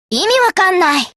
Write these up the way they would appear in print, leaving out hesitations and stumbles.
意味わかんない。こ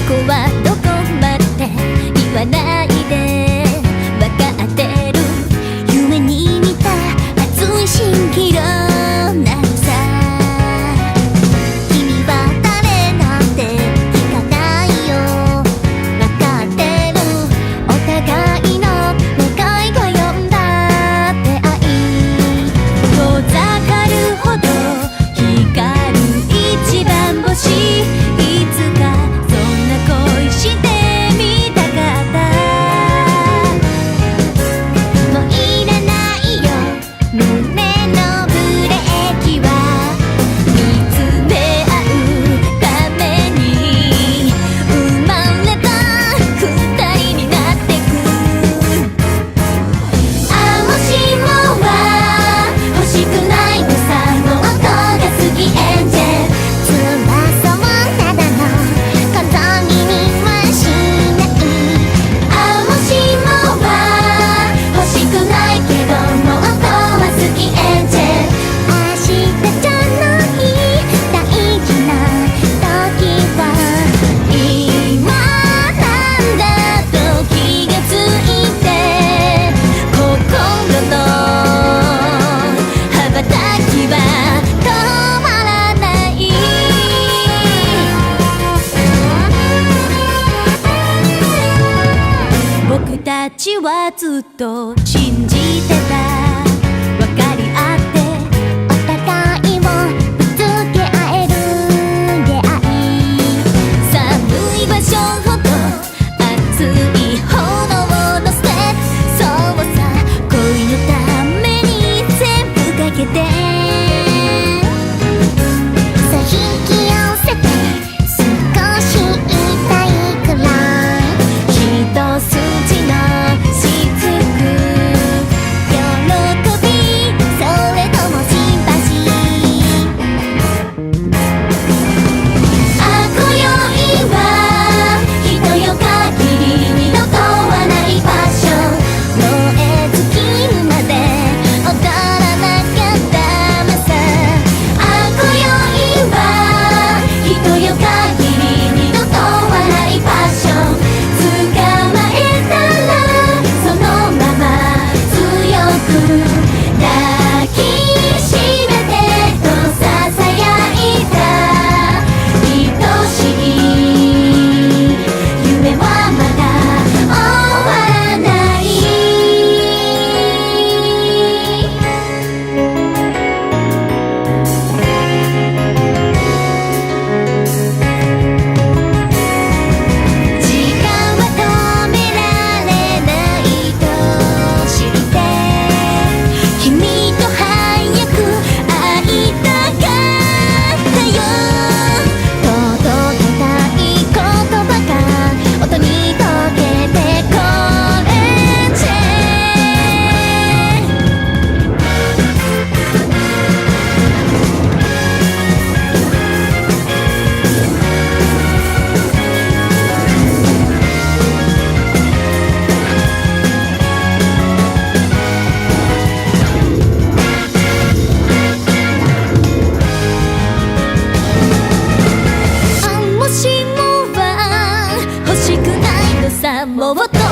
こはどこまで言わないで、わかってる。夢に見た熱い蜃気楼なのさ。君は誰なんて聞かないよ。わかってる。お互いの願いが呼んだ出会い、遠ざかるほど光る一番星。いつかそんな恋してみたかった。もういらないよ胸のブレーキは。見つめ合うために生まれた二人になってく。あ、もしもは欲しくないのさ。もっとが好きエンジェル。翼もただの飾りにはしない。あ、もしもは欲しくないけどもっとは好きエンジェル。明日じゃない大事な時は今なんだと気がついて、心の羽ばたきは止まらない。僕たちはずっと信じてた。分かり合ってお互いをぶつけ合える出会い。寒い場所ほど熱い炎のステップ。そうさ、恋のために全部かけて。さあ引き寄せて少し痛いくらい。一筋の雫、喜び、それともシンパシー。あ、今宵はひとよ限り二度とはないパッション。燃え尽きるまで踊らなきゃダメさ。あ、今宵はひとよ限り二度とはないパッション。捕まえたらそのまま強く抱きしめてとささやいた愛しい夢はまだ終わらない。時間は止められないと知って君と早く会いたかったよ。届けたい言葉が音に溶けてこれじゃ。あ、もしもは欲しくないのさ。もっとが